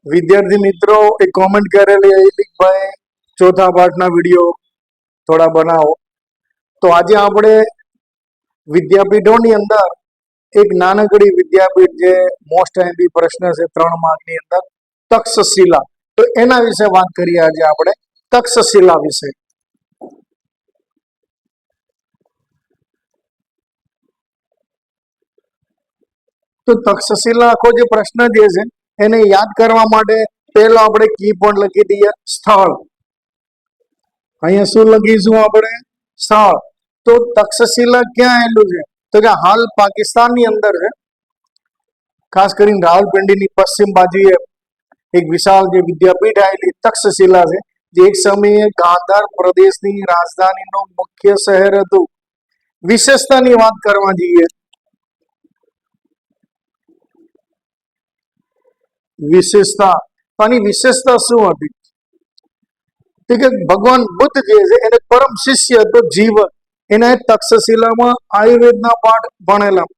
વિદ્યાર્થી મિત્રો એ કોમેન્ટ કરેલી ભાઈ ચોથા પાઠના વિડીયો થોડા બનાવો. તો આજે આપણે વિદ્યાપીઠોની અંદર એક નાનકડી વિદ્યાપીઠ જે મોસ્ટ આઈએમપી પ્રશ્ન છે 3 માર્કની અંદર, તક્ષશિલા. તો એના વિશે વાત કરીએ આજે આપણે, તક્ષશિલા વિશે. તો તક્ષશિલા આખો જે પ્રશ્ન જે છે એને યાદ કરવા માટે પહેલો આપણે કી પોઈન્ટ લખી દઈએ, સ્થળ. અહીંયા શું લખીશું આપણે? સ્થળ. તો તક્ષશિલા ક્યાં આવેલું છે? તો કે હાલ પાકિસ્તાનની અંદર છે. ખાસ કરીને રાવલપિંડીની પશ્ચિમ બાજુએ એક વિશાળ જે વિદ્યાપીઠ આવેલી તક્ષશિલા છે, જે એક સમયે ગાંધાર પ્રદેશની રાજધાનીનું મુખ્ય શહેર હતું. વિશેષતાની વાત કરવા જઈએ, વિશેષતા, આની વિશેષતા શું હતી? તો કે ભગવાન બુદ્ધ જે છે એને પરમ શિષ્ય હતો જીવન, એને તક્ષશિલામાં આયુર્વેદના પાઠ ભણેલા.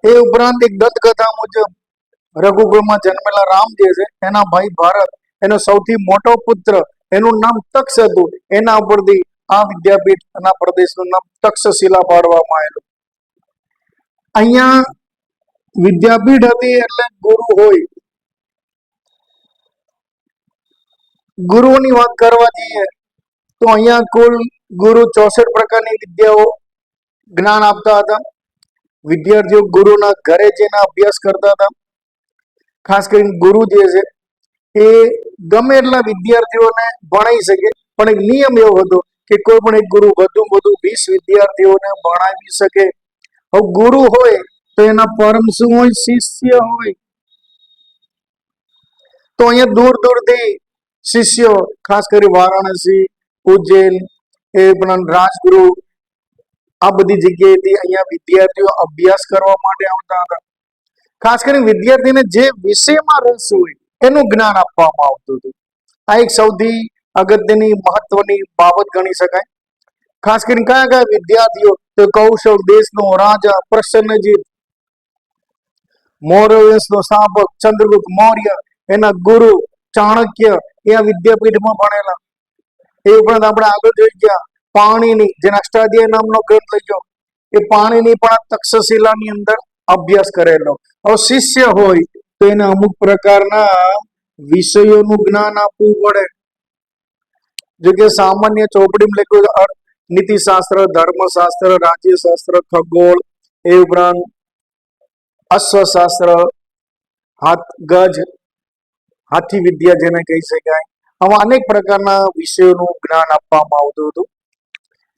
એ ઉપરાંત એક દંતકથા મુજબ રઘુકુળમાં જન્મેલા રામ જે છે એના ભાઈ ભારત, એનો સૌથી મોટો પુત્ર, એનું નામ તક્ષ હતું. એના ઉપરથી આ વિદ્યાપીઠના પ્રદેશનું નામ તક્ષશિલા પાડવામાં આવેલું. અહીંયા વિદ્યાપીઠ હતી એટલે ગુરુ હોય. ગુરુઓની વાત કરવા જઈએ તો અહીંયા કુલ ગુરુ 64 પ્રકારની વિદ્યાઓ જ્ઞાન આપતા હતા. વિદ્યાર્થીઓ ગુરુના ઘરે જઈને અભ્યાસ કરતા હતા. ખાસ કરીને ગુરુ જે છે એ ગમે એટલા વિદ્યાર્થીઓને ભણાવી શકે, પણ એક નિયમ એવો હતો કે કોઈ પણ એક ગુરુ વધુ 20 વિદ્યાર્થીઓને ભણાવી શકે. હવે ગુરુ હોય તો એના પરમ શું હોય? શિષ્ય હોય. તો અહીંયા દૂર દૂરથી શિષ્યો, ખાસ કરી વારાણસી, ઉજ્જૈન, એ પણ રાજગુરુ, આ બધી જગ્યાએથી અહીંયા વિદ્યાર્થીઓ અભ્યાસ કરવા માટે આવતા હતા. ખાસ કરીને વિદ્યાર્થીને જે વિષયમાં રસ હોય એનું જ્ઞાન આપવામાં આવતું હતું. આ એક સૌથી અગત્યની મહત્વની બાબત ગણી શકાય. ખાસ કરીને કયા કયા વિદ્યાર્થીઓ? તો કૌશલ દેશનો રાજા પ્રસન્નજીત, મૌર્ય વંશનો સ્થાપક ચંદ્રગુપ્ત મૌર્ય, એના ગુરુ ચાણક્ય, એ આ વિદ્યાપીઠમાં ભણેલા. એ ઉપરાંત આપણે આગળ જોઈ ગયા પાણીની, જેને અષ્ટાધ્યાય નામનો ગ્રંથ લખ્યો, એ પાણીની પણ આ તક્ષશિલાની અંદર અભ્યાસ કરેલો. હવે શિષ્ય હોય તો એને અમુક પ્રકારના વિષયોનું જ્ઞાન આપવું પડે. જો કે સામાન્ય ચોપડીમાં લખ્યું નીતિશાસ્ત્ર, ધર્મશાસ્ત્ર, રાજ્યશાસ્ત્ર, ખગોળ, એ ઉપરાંત અશ્વશાસ્ત્ર, ગજ, હાથી વિદ્યા જેને કહી શકાય, આવા અનેક પ્રકારના વિષયોનું જ્ઞાન આપવામાં આવતું હતું.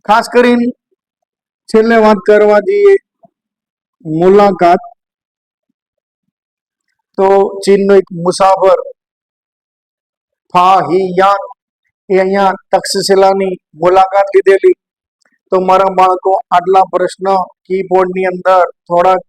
ખાસ કરીને છેલ્લે વાત કરવા જઈએ મુલાકાત, તો ચીનનો એક મુસાફર ફા હી યાન, એ અહીંયા તક્ષશિલાની મુલાકાત લીધેલી. તો મારા બાળકો આટલા પ્રશ્ન કી પોઈન્ટની અંદર થોડાક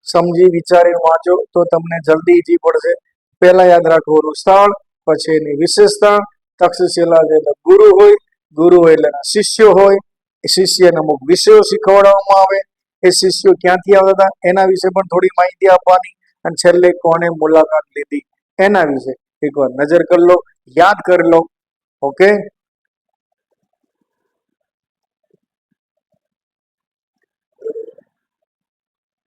સમજી વિચારી વાંચો તો તમને જલ્દી ઈજી પડશે. પહેલા યાદ રાખવાનું સ્થળ, પછી એની વિશેષતા. તક્ષશિલા એટલે ગુરુ હોય, ગુરુ હોય એટલે શિષ્યો હોય, એ શિષ્યને અમુક વિષયો શીખવાડવામાં આવે, એ શિષ્યો ક્યાંથી આવતા હતા એના વિશે પણ થોડી માહિતી આપવાની, અને છેલ્લે કોને મુલાકાત લીધી એના વિશે એકવાર નજર કરી લો, યાદ કરી લો. ઓકે.